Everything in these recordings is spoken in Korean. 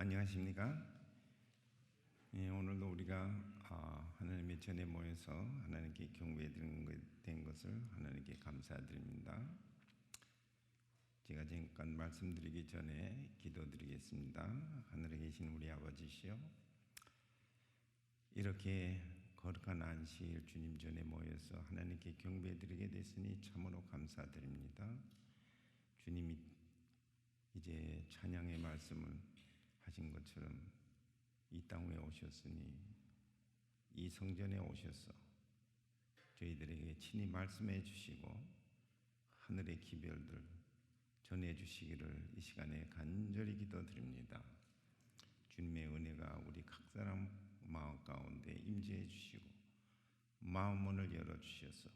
안녕하십니까? 오늘도 우리가 하나님의 전에 모여서 하나님께 경배된 것을 하나님께 감사드립니다. 제가 잠깐 말씀드리기 전에 기도드리겠습니다. 하늘에 계신 우리 아버지시여, 이렇게 거룩한 안식일 주님 전에 모여서 하나님께 경배드리게 됐으니 참으로 감사드립니다. 주님이 이제 찬양의 말씀을 하신 것처럼 이 땅에 오셨으니 이 성전에 오셔서 저희들에게 친히 말씀해 주시고 하늘의 기별들 전해 주시기를 이 시간에 간절히 기도드립니다. 주님의 은혜가 우리 각 사람 마음 가운데 임재해 주시고 마음 문을 열어 주셔서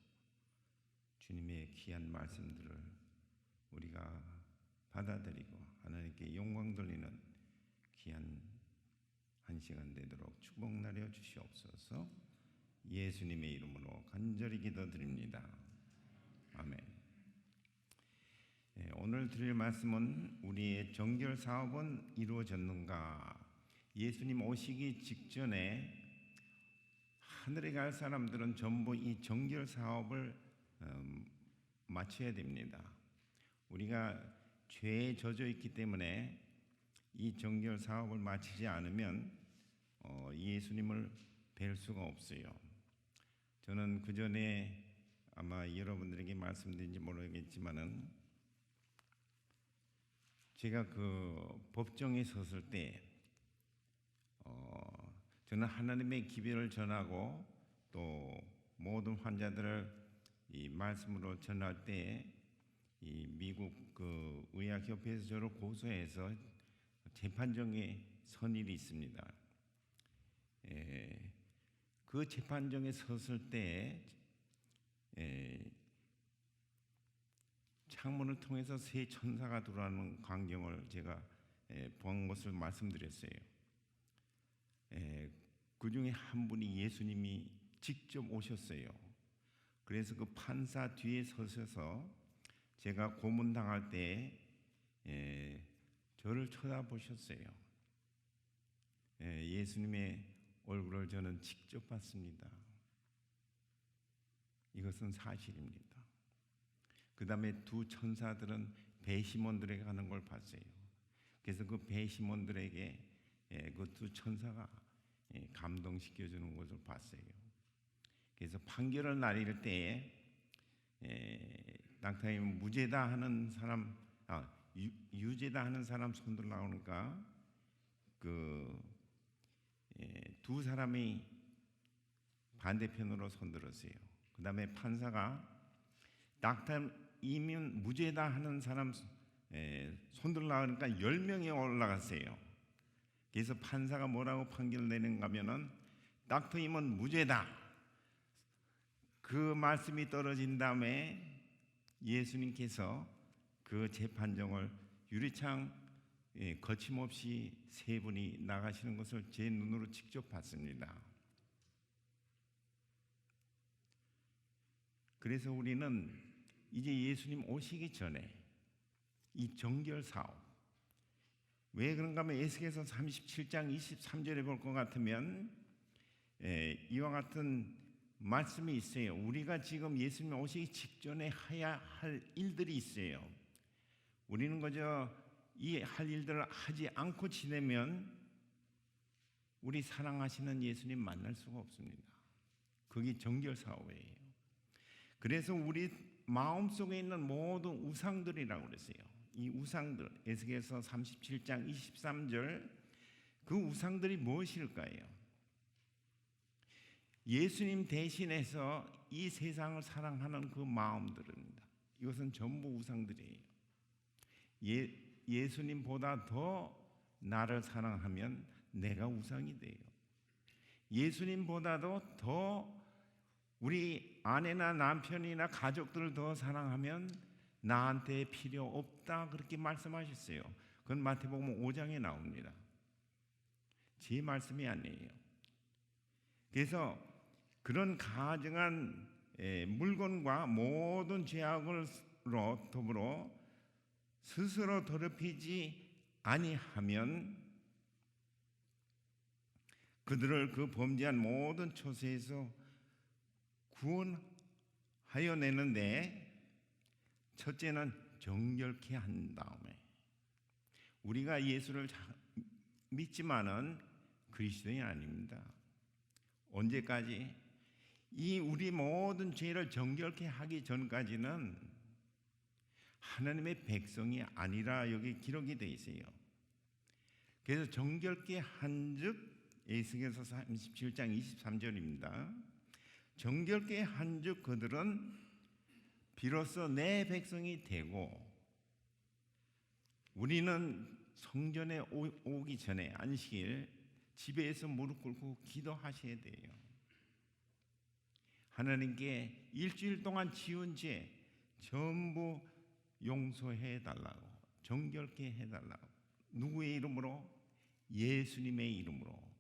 주님의 귀한 말씀들을 우리가 받아들이고 하나님께 영광 돌리는 귀한 한 시간 되도록 축복 나려 주시옵소서. 예수님의 이름으로 간절히 기도드립니다. 아멘. 오늘 드릴 말씀은 우리의 정결 사업은 이루어졌는가? 예수님 오시기 직전에 하늘에 갈 사람들은 전부 이 정결 사업을 마쳐야 됩니다. 우리가 죄에 젖어 있기 때문에 이 정결 사업을 마치지 않으면 예수님을 뵐 수가 없어요. 저는 그 전에 아마 여러분들에게 말씀드린지 모르겠지만은 제가 그 법정에 섰을 때 저는 하나님의 기별을 전하고 또 모든 환자들을 이 말씀으로 전할 때 이 미국 그 의학협회에서 저를 고소해서 재판정에 선 일이 있습니다. 그 재판정에 섰을 때 창문을 통해서 세 천사가 들어오는 광경을 제가 본 것을 말씀드렸어요. 그 중에 한 분이 예수님이 직접 오셨어요. 그래서 그 판사 뒤에 서셔서 제가 고문당할 때 저를 쳐다보셨어요. 예수님의 얼굴을 저는 직접 봤습니다. 이것은 사실입니다. 그 다음에 두 천사들은 배심원들에게 가는 걸 봤어요. 그래서 그 배심원들에게 그 두 천사가 감동시켜주는 것을 봤어요. 그래서 판결을 내릴 때에 낙타임 무죄다 하는 사람, 유죄다 하는 사람 손들 나오니까 그 두 사람이 반대편으로 손들었어요. 그 다음에 판사가 낙타이면 무죄다 하는 사람 손들 나오니까 10명이 올라갔어요. 그래서 판사가 뭐라고 판결을 내는가 하면은 낙타이면 무죄다. 그 말씀이 떨어진 다음에 예수님께서 그 재판정을 유리창 거침없이 세 분이 나가시는 것을 제 눈으로 직접 봤습니다. 그래서 우리는 이제 예수님 오시기 전에 이 정결 사업, 왜 그런가 하면 에스겔서 37장 23절에 볼 것 같으면 이와 같은 말씀이 있어요. 우리가 지금 예수님 오시기 직전에 해야 할 일들이 있어요. 우리는 그저 이 할 일들을 하지 않고 지내면 우리 사랑하시는 예수님 만날 수가 없습니다. 그게 정결 사업이에요. 그래서 우리 마음속에 있는 모든 우상들이라고 그랬어요. 이 우상들, 에스겔서 37장 23절, 그 우상들이 무엇일까요? 예수님 대신해서 이 세상을 사랑하는 그 마음들입니다. 이것은 전부 우상들이에요. 예수님보다 더 나를 사랑하면 내가 우상이 돼요. 예수님보다도 더 우리 아내나 남편이나 가족들을 더 사랑하면 나한테 필요 없다, 그렇게 말씀하셨어요. 그건 마태복음 5장에 나옵니다. 제 말씀이 아니에요. 그래서 그런 가증한 물건과 모든 죄악으로 더불어 스스로 더럽히지 아니하면 그들을 그 범죄한 모든 처세에서 구원하여 내는데, 첫째는 정결케 한 다음에, 우리가 예수를 믿지만은 그리스도인이 아닙니다. 언제까지? 이 우리 모든 죄를 정결케 하기 전까지는 하나님의 백성이 아니라 여기 기록이 되어 있어요. 그래서 정결케 한즉, 에스겔서 37장 23절입니다. 정결케 한즉 그들은 비로소 내 백성이 되고, 우리는 성전에 오기 전에 안식일 집에서 무릎 꿇고 기도하셔야 돼요. 하나님께 일주일 동안 지은 죄 전부 용서해 달라고, 정결케 해달라고. 누구의 이름으로? 예수님의 이름으로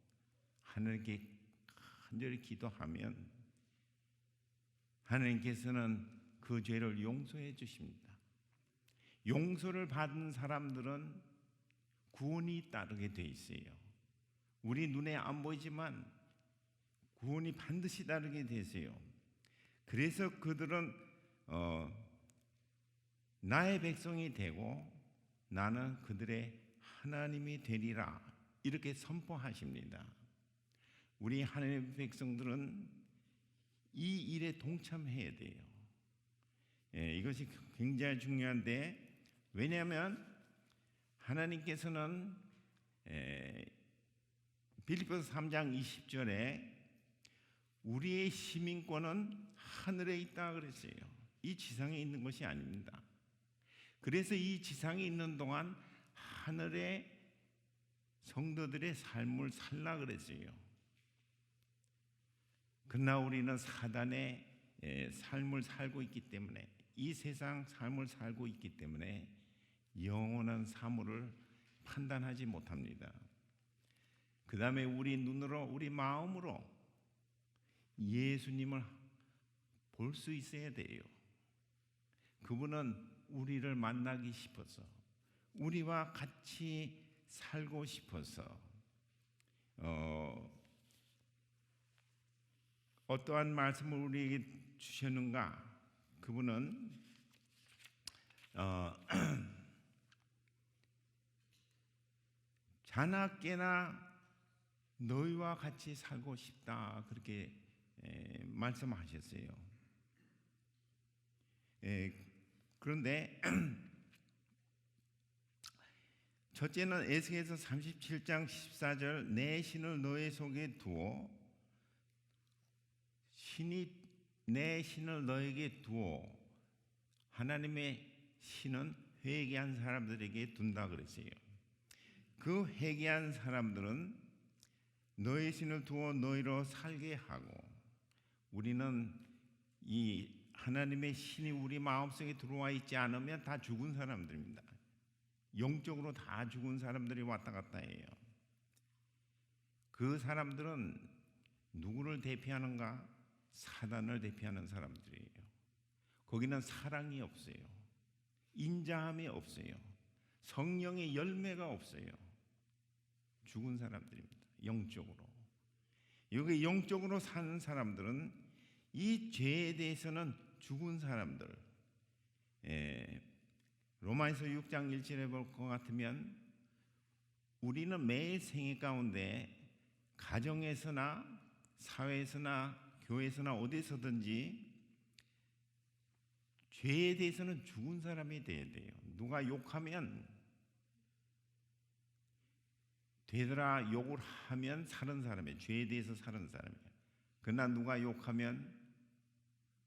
하나님께 간절히 기도하면 하나님께서는 그 죄를 용서해 주십니다. 용서를 받은 사람들은 구원이 따르게 돼 있어요. 우리 눈에 안 보이지만 구원이 반드시 따르게 되세요. 그래서 그들은 나의 백성이 되고 나는 그들의 하나님이 되리라, 이렇게 선포하십니다. 우리 하나님의 백성들은 이 일에 동참해야 돼요. 이것이 굉장히 중요한데, 왜냐하면 하나님께서는 빌립보서 3장 20절에 우리의 시민권은 하늘에 있다 그랬어요. 이 지상에 있는 것이 아닙니다. 그래서 이 지상에 있는 동안 하늘의 성도들의 삶을 살라 그랬어요. 그러나 우리는 사단의 삶을 살고 있기 때문에, 이 세상 삶을 살고 있기 때문에 영원한 사물을 판단하지 못합니다. 그 다음에 우리 눈으로, 우리 마음으로 예수님을 볼 수 있어야 돼요. 그분은 우리를 만나기 싶어서, 우리와 같이 살고 싶어서 어떠한 말씀을 우리에게 주셨는가? 그분은 자나 깨나 너희와 같이 살고 싶다, 그렇게 말씀하셨어요. 그런데 첫째는 에스겔서 37장 14절, 내 신을 너희 속에 두어, 신이 내 신을 너에게 두어, 하나님의 신은 회개한 사람들에게 둔다 그랬어요. 그 회개한 사람들은 너의 신을 두어 너희로 살게 하고, 우리는 이 하나님의 신이 우리 마음속에 들어와 있지 않으면 다 죽은 사람들입니다. 영적으로 다 죽은 사람들이 왔다 갔다 해요. 그 사람들은 누구를 대표하는가? 사단을 대표하는 사람들이에요. 거기는 사랑이 없어요. 인자함이 없어요. 성령의 열매가 없어요. 죽은 사람들입니다. 영적으로. 여기 영적으로 사는 사람들은 이 죄에 대해서는 죽은 사람들. 로마에서 6장 1절에 볼 것 같으면 우리는 매일 생애 가운데 가정에서나 사회에서나 교회에서나 어디서든지 죄에 대해서는 죽은 사람이 돼야 돼요. 누가 욕하면 되더라, 욕을 하면 사는 사람이에요. 죄에 대해서 사는 사람이에요. 그러나 누가 욕하면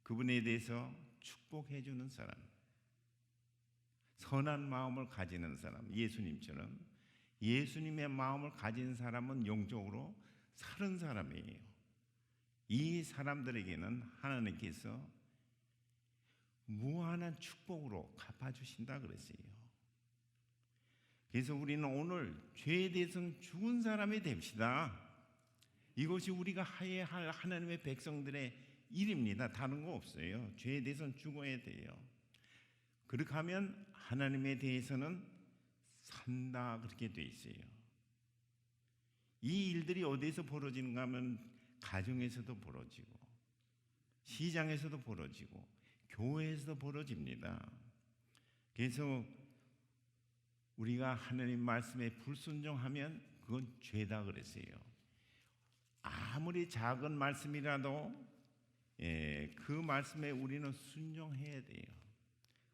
그분에 대해서 축복해 주는 사람, 선한 마음을 가지는 사람, 예수님처럼 예수님의 마음을 가진 사람은 영적으로 사는 사람이에요. 이 사람들에게는 하나님께서 무한한 축복으로 갚아주신다 그랬어요. 그래서 우리는 오늘 죄에 대해서는 죽은 사람이 됩시다. 이것이 우리가 해야 할 하나님의 백성들의 일입니다. 다른 거 없어요. 죄에 대해서는 죽어야 돼요. 그렇게 하면 하나님에 대해서는 산다, 그렇게 돼 있어요. 이 일들이 어디에서 벌어지는가 하면 가정에서도 벌어지고 시장에서도 벌어지고 교회에서도 벌어집니다. 그래서 우리가 하나님 말씀에 불순종하면 그건 죄다 그랬어요. 아무리 작은 말씀이라도 그 말씀에 우리는 순종해야 돼요.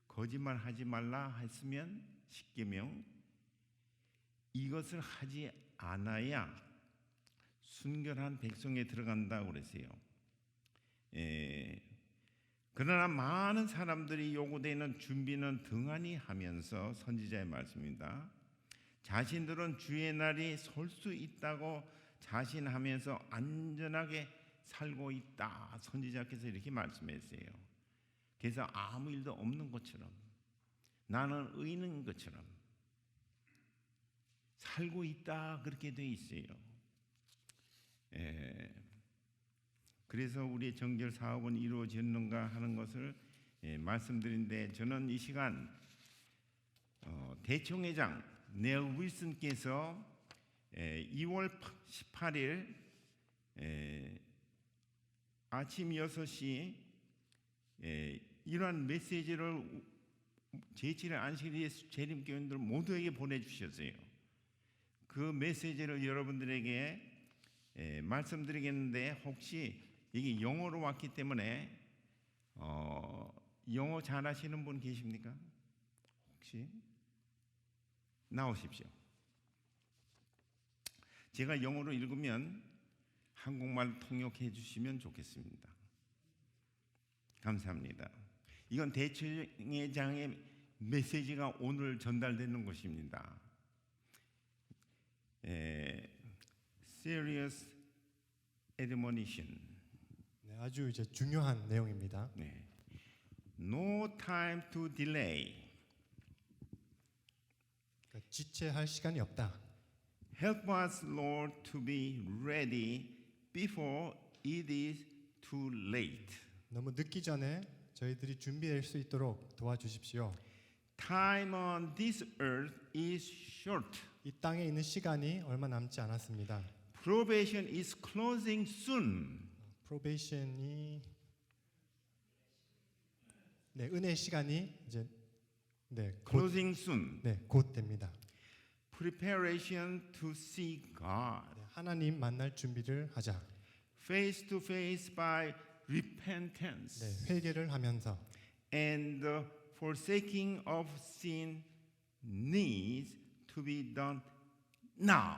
거짓말 하지 말라 했으면 십계명, 이것을 하지 않아야 순결한 백성에 들어간다고 그랬어요. 그러나 많은 사람들이 요구되는 준비는 등한히 하면서, 선지자의 말씀입니다, 자신들은 주의 날이 설 수 있다고 자신하면서 안전하게 살고 있다. 선지자께서 이렇게 말씀했어요. 그래서 아무 일도 없는 것처럼, 나는 의인인 것처럼 살고 있다, 그렇게 돼 있어요. 그래서 우리의 정결 사업은 이루어졌는가 하는 것을 말씀드린데, 저는 이 시간 대총회장 네일 윌슨께서 2월 18일 아침 6시 이러한 메시지를 제7회 안식 예수 재림교인들 모두에게 보내주셨어요. 그 메시지를 여러분들에게 말씀드리겠는데, 혹시 이게 영어로 왔기 때문에 영어 잘하시는 분 계십니까? 혹시 나오십시오. 제가 영어로 읽으면 한국말 통역해 주시면 좋겠습니다. 감사합니다. 이건 대총회장의 메시지가 오늘 전달되는 것입니다. Serious admonition. 네, 아주 이제 중요한 내용입니다. 네. No time to delay. 그러니까 지체할 시간이 없다. Help us, Lord, to be ready before it is too late. 너무 늦기 전에 저희들이 준비할 수 있도록 도와주십시오. Time on this earth is short. 이 땅에 있는 시간이 얼마 남지 않았습니다. Probation is closing soon. 프로베이션이 은혜 시간이 이제 Closing soon. 곧 됩니다. Preparation to see God. 하나님 만날 준비를 하자. Face to face by repentance. 회개를 하면서 And the forsaking of sin needs to be done now.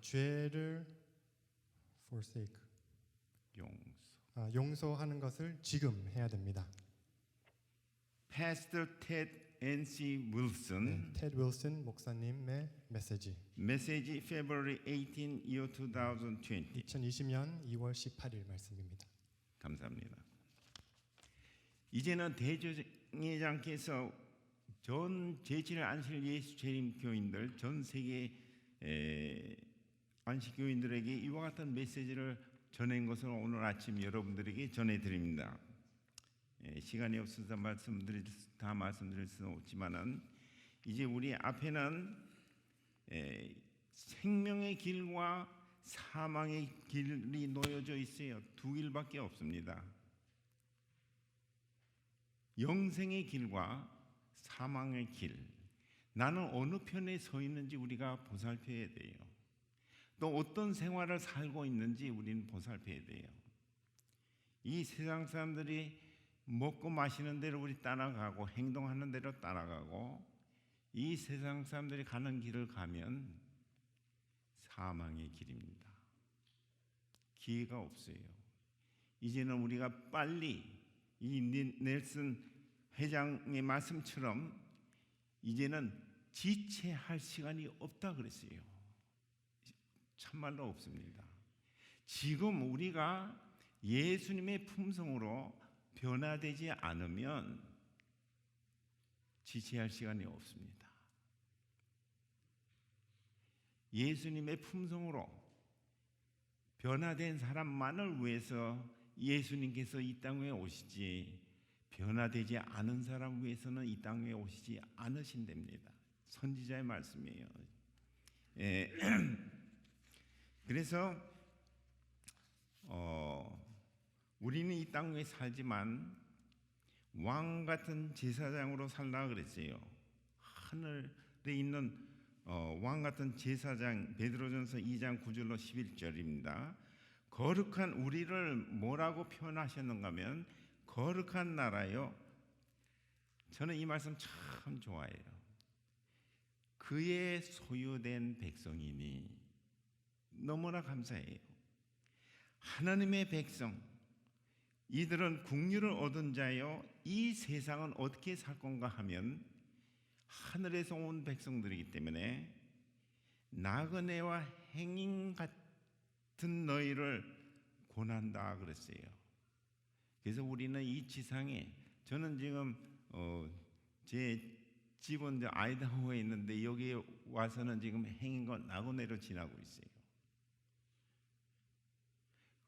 죄를 forsake 용서하는 것을 지금 해야 됩니다. Pastor Ted N.C. Wilson. 테드 윌슨 목사님의 메시지. Message February 18, year 2020. 2020년 2월 18일 말씀입니다. 감사합니다. 이제는 대총회장께서 전 제7회 안식 예수 재림 교인들, 전 세계 안식 교인들에게 이와 같은 메시지를 전한 것을 오늘 아침 여러분들에게 전해드립니다. 시간이 없어서 다 말씀드릴 수는 없지만은, 이제 우리 앞에는 생명의 길과 사망의 길이 놓여져 있어요. 두 길밖에 없습니다. 영생의 길과 사망의 길. 나는 어느 편에 서 있는지 우리가 보살펴야 돼요. 또 어떤 생활을 살고 있는지 우리는 보살펴야 돼요. 이 세상 사람들이 먹고 마시는 대로 우리 따라가고 행동하는 대로 따라가고, 이 세상 사람들이 가는 길을 가면 사망의 길입니다. 기회가 없어요. 이제는 우리가 빨리 이 넬슨 회장의 말씀처럼 이제는 지체할 시간이 없다 그랬어요. 참말로 없습니다. 지금 우리가 예수님의 품성으로 변화되지 않으면 지체할 시간이 없습니다. 예수님의 품성으로 변화된 사람만을 위해서 예수님께서 이 땅에 오시지, 변화되지 않은 사람 위해서는 이 땅에 오시지 않으신답니다. 선지자의 말씀이에요. 그래서 우리는 이 땅 위에 살지만 왕 같은 제사장으로 살라 그랬어요. 하늘에 있는 왕 같은 제사장, 베드로전서 2장 9절로 11절입니다. 거룩한 우리를 뭐라고 표현하셨는가 하면 거룩한 나라요. 저는 이 말씀 참 좋아해요. 그의 소유된 백성이니 너무나 감사해요. 하나님의 백성, 이들은 국류를 얻은 자요. 이 세상은 어떻게 살 건가 하면 하늘에서 온 백성들이기 때문에 나그네와 행인 같은 너희를 권한다 그랬어요. 그래서 우리는 이 지상에, 저는 지금 제 집은 이제 아이다호에 있는데 여기에 와서는 지금 행인과 나그네로 지나고 있어요.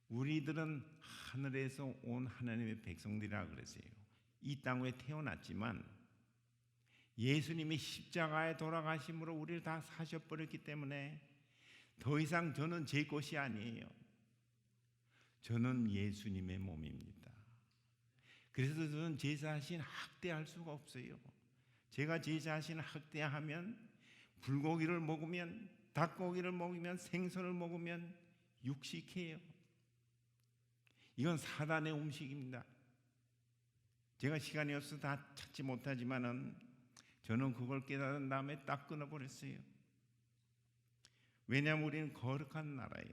우리들은 하늘에서 온 하나님의 백성들이라 그랬어요. 이 땅에 태어났지만 예수님이 십자가에 돌아가심으로 우리를 다 사셔버렸기 때문에 더 이상 저는 제 것이 아니에요. 저는 예수님의 몸입니다. 그래서 저는 제 자신 학대할 수가 없어요. 제가 제 자신을 학대하면 불고기를 먹으면, 닭고기를 먹으면, 생선을 먹으면 육식해요. 이건 사단의 음식입니다. 제가 시간이 없어서 다 찾지 못하지만은 저는 그걸 깨달은 다음에 딱 끊어버렸어요. 왜냐하면 우리는 거룩한 나라예요.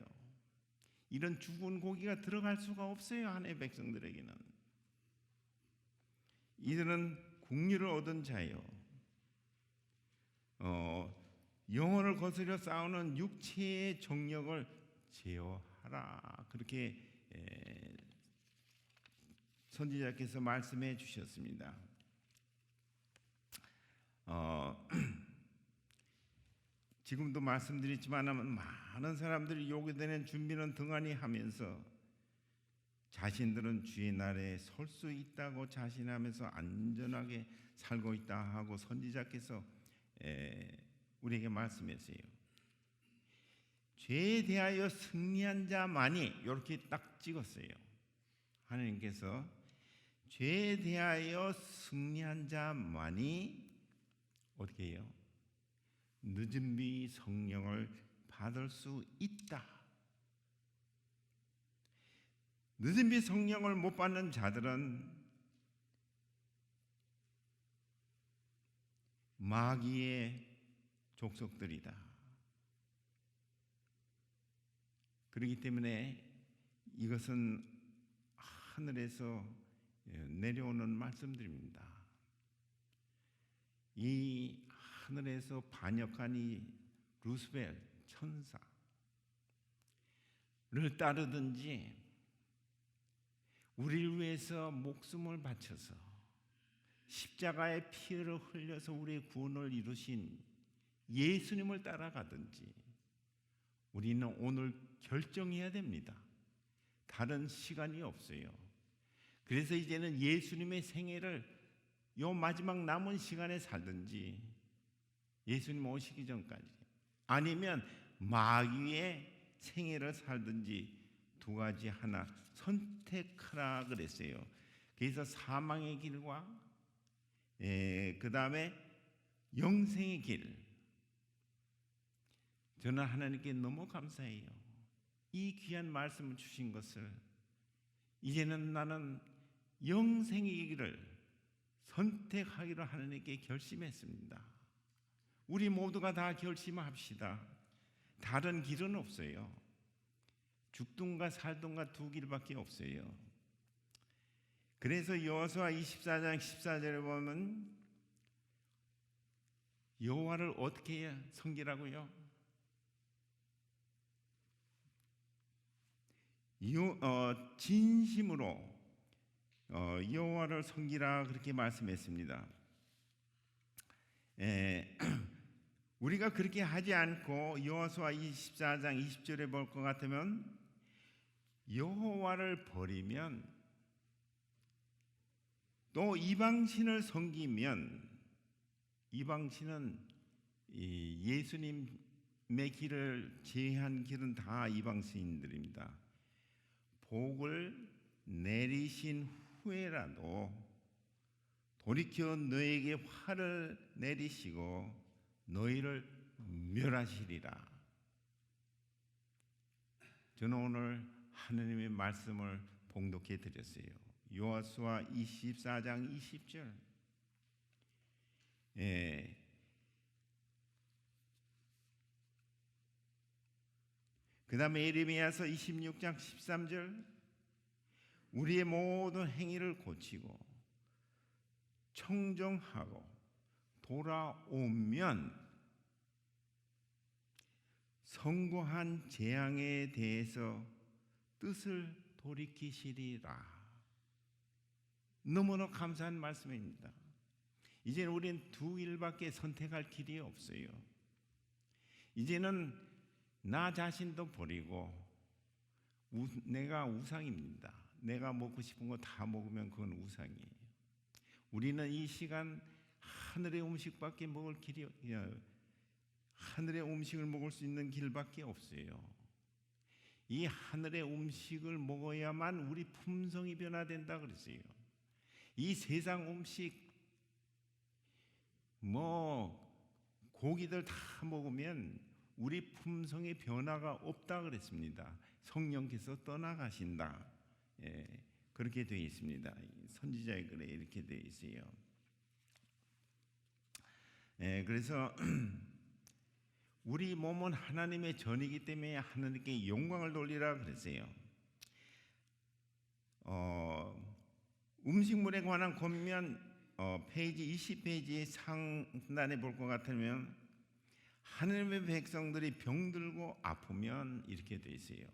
이런 죽은 고기가 들어갈 수가 없어요. 하나님의 백성들에게는. 이들은 국류를 얻은 자예요. 영혼을 거스려 싸우는 육체의 정력을 제어하라. 그렇게 선지자께서 말씀해 주셨습니다. 지금도 말씀드렸지만 많은 사람들이 요구되는 준비는 등한히 하면서 자신들은 주의 날에 설 수 있다고 자신하면서 안전하게 살고 있다 하고 선지자께서 우리에게 말씀했어요. 죄에 대하여 승리한 자만이, 이렇게 딱 찍었어요. 하나님께서 죄에 대하여 승리한 자만이 어떻게 해요? 늦은 비 성령을 받을 수 있다. 늦은 비 성령을 못 받는 자들은 마귀의 족속들이다. 그렇기 때문에 이것은 하늘에서 내려오는 말씀들입니다. 이 하늘에서 반역한 이 루스벨 천사를 따르든지 우리를 위해서 목숨을 바쳐서 십자가의 피를 흘려서 우리의 구원을 이루신 예수님을 따라가든지 우리는 오늘 결정해야 됩니다. 다른 시간이 없어요. 그래서 이제는 예수님의 생애를 요 마지막 남은 시간에 살든지 예수님 오시기 전까지, 아니면 마귀의 생애를 살든지 두 가지 하나 선택하라 그랬어요. 그래서 사망의 길과 그 다음에 영생의 길. 저는 하나님께 너무 감사해요. 이 귀한 말씀을 주신 것을, 이제는 나는 영생의 길을 선택하기로 하나님께 결심했습니다. 우리 모두가 다 결심합시다. 다른 길은 없어요. 죽든가 살든가 두 길밖에 없어요. 그래서 여호수아 24장 14절에 보면 여호와를 어떻게 섬기라고요? 진심으로 여호와를 섬기라 그렇게 말씀했습니다. 우리가 그렇게 하지 않고 여호수아 24장 20절에 볼 것 같으면 여호와를 버리면 또 이방신을 섬기면, 이방신은 예수님 길을 제한 길은 다 이방 스님들입니다. 복을 내리신 후에라도 돌이켜 너에게 화를 내리시고 너희를 멸하시리라. 저는 오늘 하느님의 말씀을 봉독해 드렸어요. 여호수아 24장 20절. 그 다음에 예레미야서 26장 13절. 우리의 모든 행위를 고치고 청정하고 돌아오면 선고한 재앙에 대해서 뜻을 돌이키시리라. 너무나 감사한 말씀입니다. 이제는 우리는 두 길밖에 선택할 길이 없어요. 이제는 나 자신도 버리고 내가 우상입니다. 내가 먹고 싶은 거 다 먹으면 그건 우상이에요. 우리는 이 시간 하늘의 음식밖에 먹을 길이 하늘의 음식을 먹을 수 있는 길밖에 없어요. 이 하늘의 음식을 먹어야만 우리 품성이 변화된다 그랬어요. 이 세상 음식 고기들 다 먹으면 우리 품성의 변화가 없다 그랬습니다. 성령께서 떠나가신다. 그렇게 되어 있습니다. 선지자의 글에 이렇게 되어 있어요. 그래서 우리 몸은 하나님의 전이기 때문에 하나님께 영광을 돌리라 그랬어요. 음식물에 관한 권면 페이지 20페이지 상단에 볼 것 같으면 하나님의 백성들이 병들고 아프면 이렇게 되어 있어요.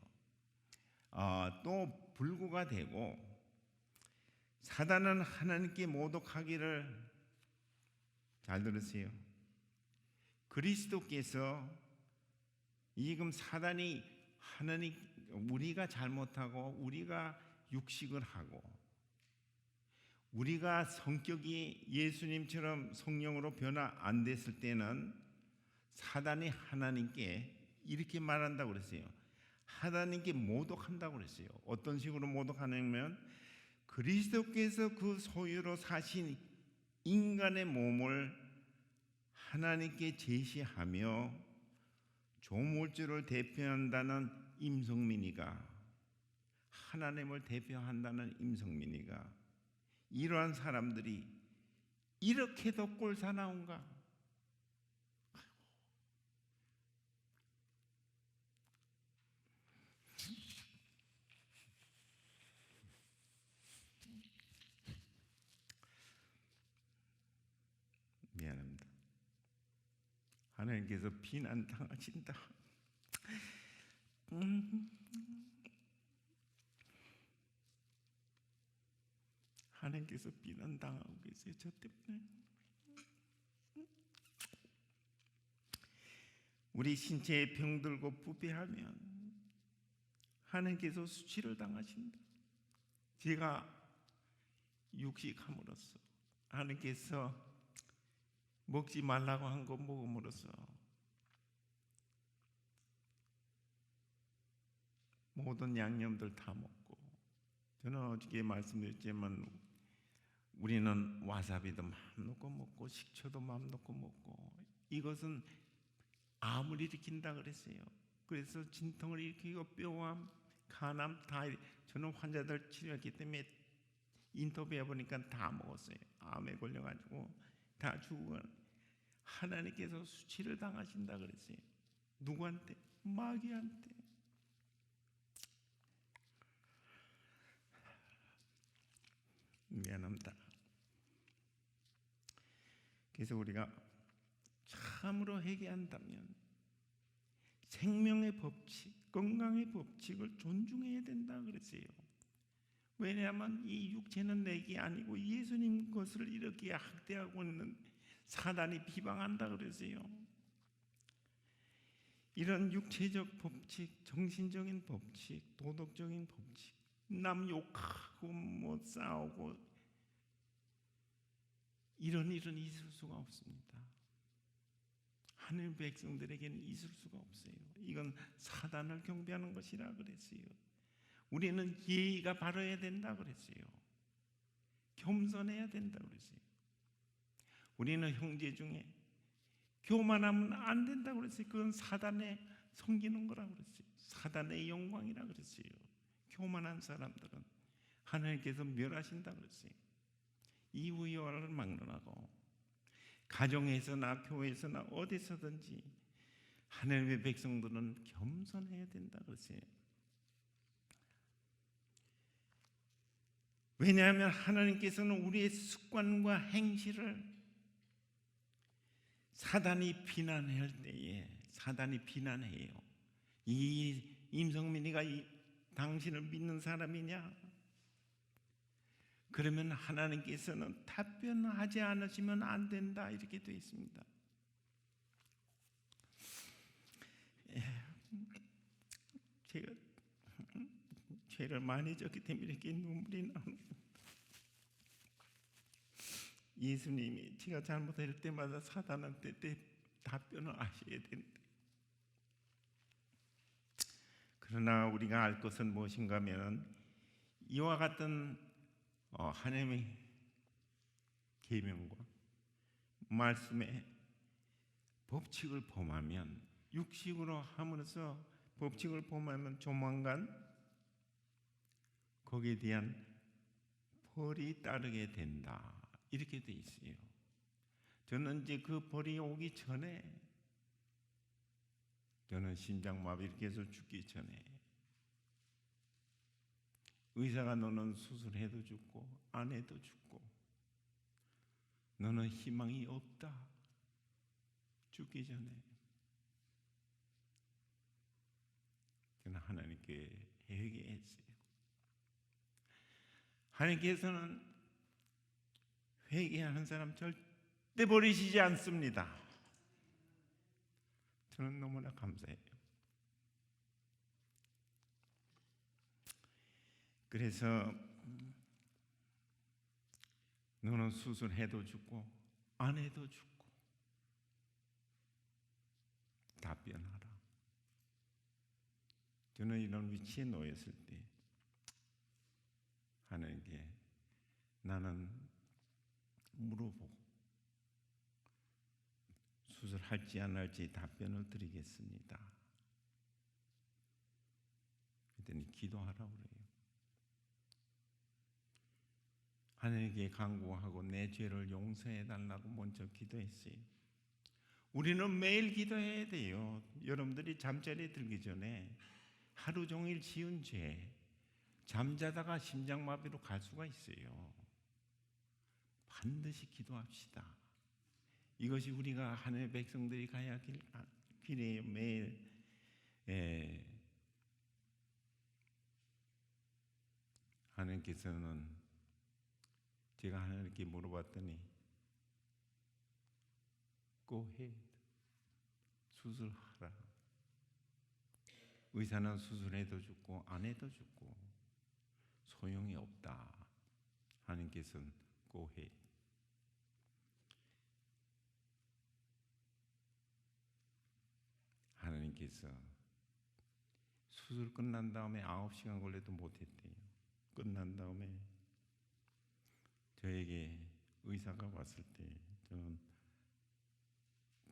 또 불구가 되고 사단은 하나님께 모독하기를, 잘 들으세요. 그리스도께서 지금 사단이 우리가 잘못하고 우리가 육식을 하고 우리가 성격이 예수님처럼 성령으로 변화 안 됐을 때는 사단이 하나님께 이렇게 말한다고 그랬어요. 하나님께 모독한다고 그랬어요. 어떤 식으로 모독하냐면 그리스도께서 그 소유로 사신 인간의 몸을 하나님께 제시하며 조물주를 대표한다는 임성민이가, 하나님을 대표한다는 임성민이가, 이러한 사람들이 이렇게도 꼴사나운가? 미안합니다. 하나님께서 비난당하신다. 하나님께서 비난당하고 계세요. 저 때문에. 우리 신체에 병들고 부패하면 하나님께서 수치를 당하신다. 제가 육식함으로써 하나님께서 먹지 말라고 한 거 먹음으로써 모든 양념들 다 먹고, 저는 어저께 말씀드렸지만 우리는 와사비도 마음 놓고 먹고 식초도 마음 놓고 먹고, 이것은 암을 일으킨다 그랬어요. 그래서 진통을 일으키고 뼈암, 간암 다. 저는 환자들 치료했기 때문에 인터뷰해 보니까 다 먹었어요. 암에 걸려가지고 다 죽은. 하나님께서 수치를 당하신다 그랬어요. 누구한테? 마귀한테. 미안합니다. 그래서 우리가 참으로 회개한다면 생명의 법칙, 건강의 법칙을 존중해야 된다 그랬어요. 왜냐하면 이 육체는 내게 아니고 예수님 것을 이렇게 학대하고 있는 사단이 비방한다 그랬어요. 이런 육체적 법칙, 정신적인 법칙, 도덕적인 법칙, 남 욕하고 뭐 싸우고 이런 일은 있을 수가 없습니다. 하늘 백성들에게는 있을 수가 없어요. 이건 사단을 경배하는 것이라 그랬어요. 우리는 예의가 바라야 된다 그랬어요. 겸손해야 된다 그랬어요. 우리는 형제 중에 교만하면 안 된다 그랬어요. 그건 사단에 섬기는 거라 그랬어요. 사단의 영광이라 그랬어요. 교만한 사람들은 하나님께서 멸하신다 그랬어요. 이후여를 막론하고 가정에서나 교회에서나 어디서든지 하나님의 백성들은 겸손해야 된다 그랬어요. 왜냐하면 하나님께서는 우리의 습관과 행실을 사단이 비난할 때에 사단이 비난해요. 이 임성민이가 당신을 믿는 사람이냐? 그러면 하나님께서는 답변하지 않으시면 안 된다 이렇게 되어 있습니다. 제가 죄를 많이 졌기 때문에 이렇게 눈물이 나는. 예수님이 제가 잘못할 때마다 사단한테 답변을 하셔야 된다. 그러나 우리가 알 것은 무엇인가 하면 이와 같은 하나님의 계명과 말씀의 법칙을 범하면 육식으로 함으로써 법칙을 범하면 조만간 거기에 대한 벌이 따르게 된다 이렇게 돼 있어요. 저는 이제 그 벌이 오기 전에 저는 심장마비 이렇게 해서 죽기 전에 의사가 너는 수술해도 죽고 안 해도 죽고 너는 희망이 없다 죽기 전에 저는 하나님께 회개했어요. 하나님께서는 회개하는 사람 절대 버리시지 않습니다. 저는 너무나 감사해요. 그래서 너는 수술해도 죽고 안 해도 죽고 답변하라. 저는 이런 위치에 놓였을 때 하나님께 나는 물어보고 수술할지 안 할지 답변을 드리겠습니다. 그랬더니 기도하라고 그래요. 하나님께 간구하고 내 죄를 용서해 달라고 먼저 기도했어요. 우리는 매일 기도해야 돼요. 여러분들이 잠자리에 들기 전에 하루 종일 지은 죄 잠자다가 심장마비로 갈 수가 있어요. 반드시 기도합시다. 이것이 우리가 하나님의 백성들이 가야 할 길이에요. 매일 하나님께서는 제가 하나님께 물어봤더니 go ahead 수술하라. 의사는 수술해도 죽고 안 해도 죽고 소용이 없다. 하나님께서는 go ahead. 하나님께서 수술 끝난 다음에 9시간 걸려도 못했대요. 끝난 다음에 저에게 의사가 왔을 때 저는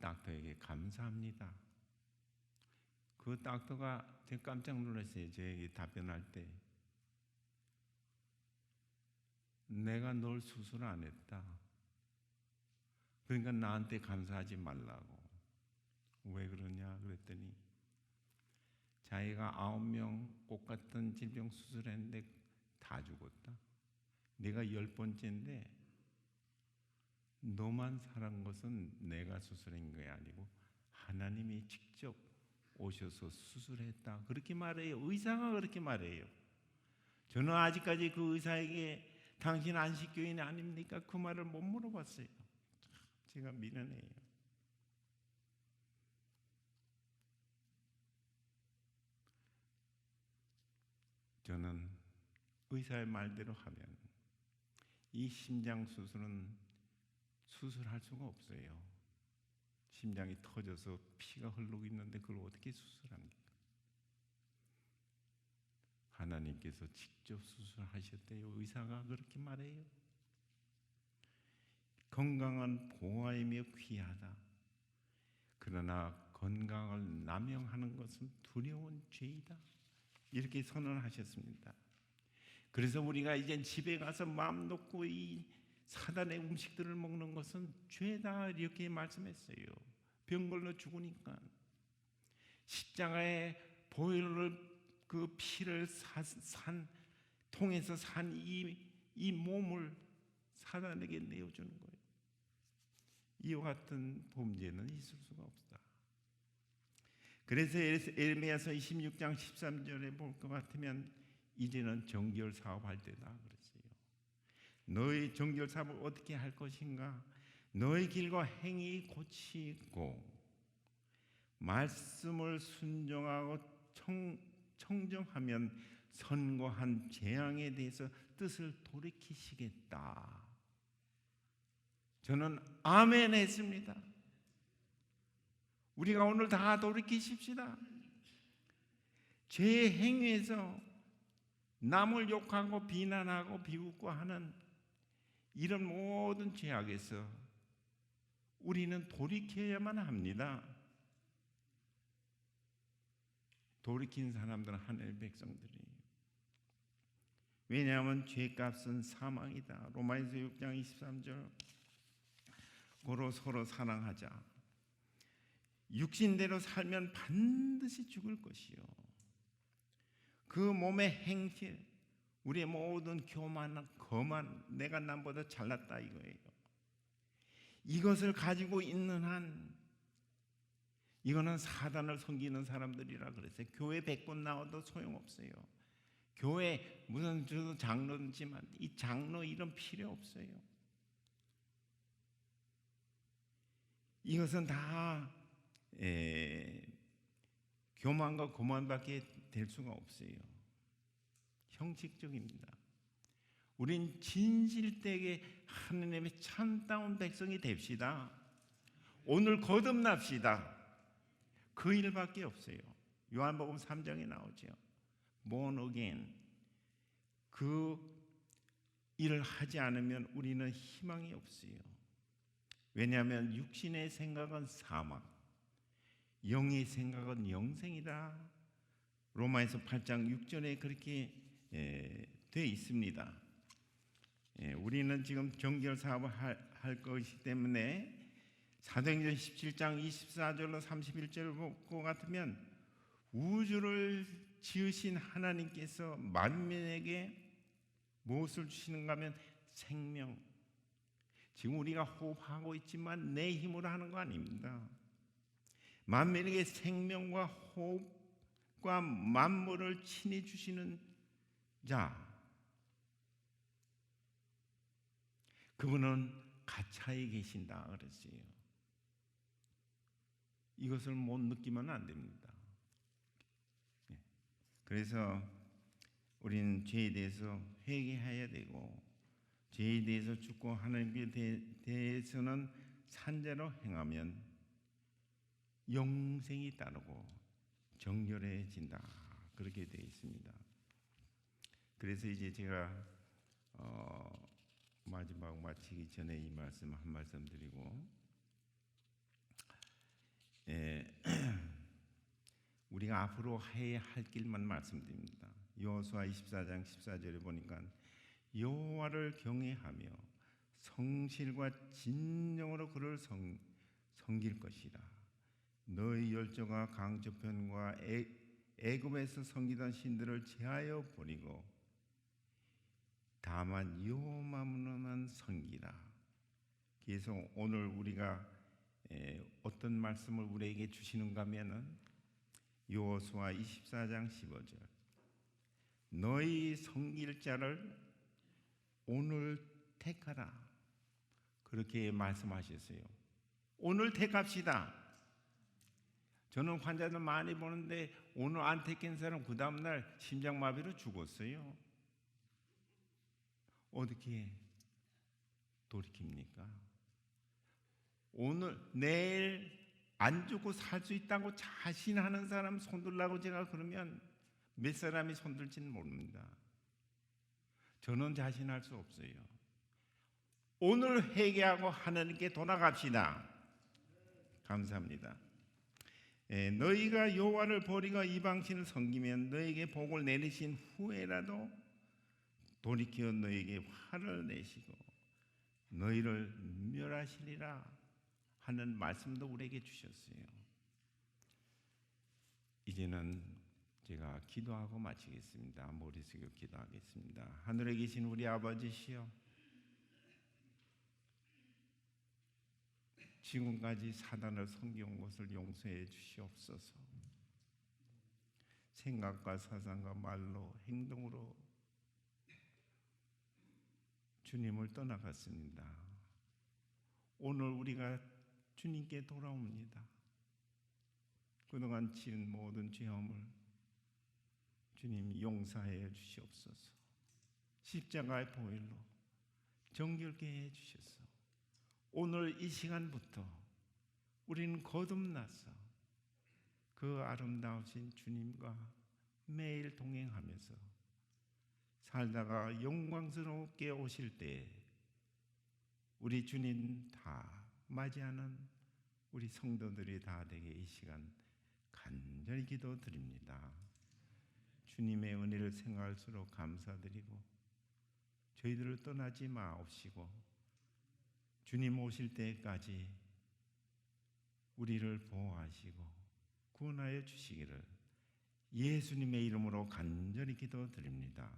닥터에게 감사합니다. 그 닥터가 제가 깜짝 놀랐어요. 저에게 답변할 때 내가 널 수술 안 했다. 그러니까 나한테 감사하지 말라고. 왜 그러냐 그랬더니 자기가 9명 똑같은 질병 수술했는데 다 죽었다. 내가 10번째인데 너만 살은 것은 내가 수술한 게 아니고 하나님이 직접 오셔서 수술했다. 그렇게 말해요. 의사가 그렇게 말해요. 저는 아직까지 그 의사에게 당신 안식교인 아닙니까? 그 말을 못 물어봤어요. 제가 미련해요. 저는 의사의 말대로 하면 이 심장 수술은 수술할 수가 없어요. 심장이 터져서 피가 흐르고 있는데 그걸 어떻게 수술합니까? 하나님께서 직접 수술하셨대요. 의사가 그렇게 말해요. 건강한 보아이며 귀하다. 그러나 건강을 남용하는 것은 두려운 죄이다. 이렇게 선언하셨습니다. 그래서 우리가 이제 집에 가서 마음 놓고 이 사단의 음식들을 먹는 것은 죄다 이렇게 말씀했어요. 병 걸러 죽으니까. 십자가에 보혈을 그 피를 통해서 산 이 몸을 사단에게 내어주는 거예요. 이와 같은 범죄는 있을 수가 없다. 그래서 에레미야서 26장 13절에 볼 것 같으면 이제는 정결 사업할 때다 그랬어요. 너희 정결 사업을 어떻게 할 것인가? 너희 길과 행위 고치고 말씀을 순종하고 청정하면 선고한 재앙에 대해서 뜻을 돌이키시겠다. 저는 아멘 했습니다. 우리가 오늘 다 돌이키십시다. 죄의 행위에서 남을 욕하고 비난하고 비웃고 하는 이런 모든 죄악에서 우리는 돌이켜야만 합니다. 돌이킨 사람들은 하늘의 백성들이에요. 왜냐하면 죄값은 사망이다. 로마에서 6장 23절 고로 서로 사랑하자. 육신대로 살면 반드시 죽을 것이요. 그 몸의 행실, 우리의 모든 교만, 거만, 내가 남보다 잘났다 이거예요. 이것을 가지고 있는 한 이거는 사단을 섬기는 사람들이라 그랬어요. 교회 100번 나와도 소용없어요. 교회 무슨 저도 장로지만 이 장로 이름 필요 없어요. 이것은 다 교만과 고만밖에 될 수가 없어요. 형식적입니다. 우린 진실되게 하느님의 참다운 백성이 됩시다. 오늘 거듭납시다. 그 일밖에 없어요. 요한복음 3장에 나오죠. Born again. 그 일을 하지 않으면 우리는 희망이 없어요. 왜냐하면 육신의 생각은 사망, 영의 생각은 영생이다. 로마에서 8장 6절에 그렇게 되어 있습니다. 우리는 지금 정결 사업을 할 것이기 때문에 사도행전 17장 24절로 31절을 볼 것 같으면 우주를 지으신 하나님께서 만민에게 무엇을 주시는가 하면 생명. 지금 우리가 호흡하고 있지만 내 힘으로 하는 거 아닙니다. 만민에게 생명과 호흡과 만물을 친히 주시는 자, 그분은 가차에 계신다 그랬어요. 이것을 못 느끼면 안 됩니다. 그래서 우리는 죄에 대해서 회개해야 되고 죄에 대해서 죽고 하나님께 대해서는 산재로 행하면 영생이 따르고 정결해진다. 그렇게 되어 있습니다. 그래서 이제 제가 마지막 마치기 전에 이 말씀 한 말씀 드리고 우리가 앞으로 해야 할 길만 말씀드립니다. 여호수아 24장 14절에 보니까 여호와를 경외하며 성실과 진정으로 그를 섬길 것이라. 너희 열조가 강저편과 애굽에서 섬기던 신들을 제하여 버리고 다만 여호와만만 섬기라. 그래서 오늘 우리가 어떤 말씀을 우리에게 주시는가 하면은 여호수아 24장 15절 너희 섬길 자를 오늘 택하라. 그렇게 말씀하셨어요. 오늘 택합시다. 저는 환자들 많이 보는데 오늘 안 택한 사람 그 다음날 심장마비로 죽었어요. 어떻게 돌이킵니까? 오늘 내일 안 죽고 살 수 있다고 자신하는 사람 손들라고 제가 그러면 몇 사람이 손들지는 모릅니다. 저는 자신할 수 없어요. 오늘 회개하고 하나님께 돌아갑시다. 감사합니다. 너희가 여호와를 버리고 이방신을 섬기면 너에게 복을 내리신 후에라도 돌이켜 너에게 화를 내시고 너희를 멸하시리라 하는 말씀도 우리에게 주셨어요. 이제는 제가 기도하고 마치겠습니다. 머리 숙여 기도하겠습니다. 하늘에 계신 우리 아버지시여, 지금까지 사단을 섬겨온 것을 용서해 주시옵소서. 생각과 사상과 말로 행동으로 주님을 떠나갔습니다. 오늘 우리가 주님께 돌아옵니다. 그동안 지은 모든 죄업을 주님 용서해 주시옵소서. 십자가의 보혈로 정결케 해 주셔서 오늘 이 시간부터 우리는 거듭나서 그 아름다우신 주님과 매일 동행하면서 살다가 영광스럽게 오실 때 우리 주님 다 맞이하는 우리 성도들이 다 되게 이 시간 간절히 기도드립니다. 주님의 은혜를 생각할수록 감사드리고 저희들을 떠나지 마옵시고 주님 오실 때까지 우리를 보호하시고 구원하여 주시기를 예수님의 이름으로 간절히 기도드립니다.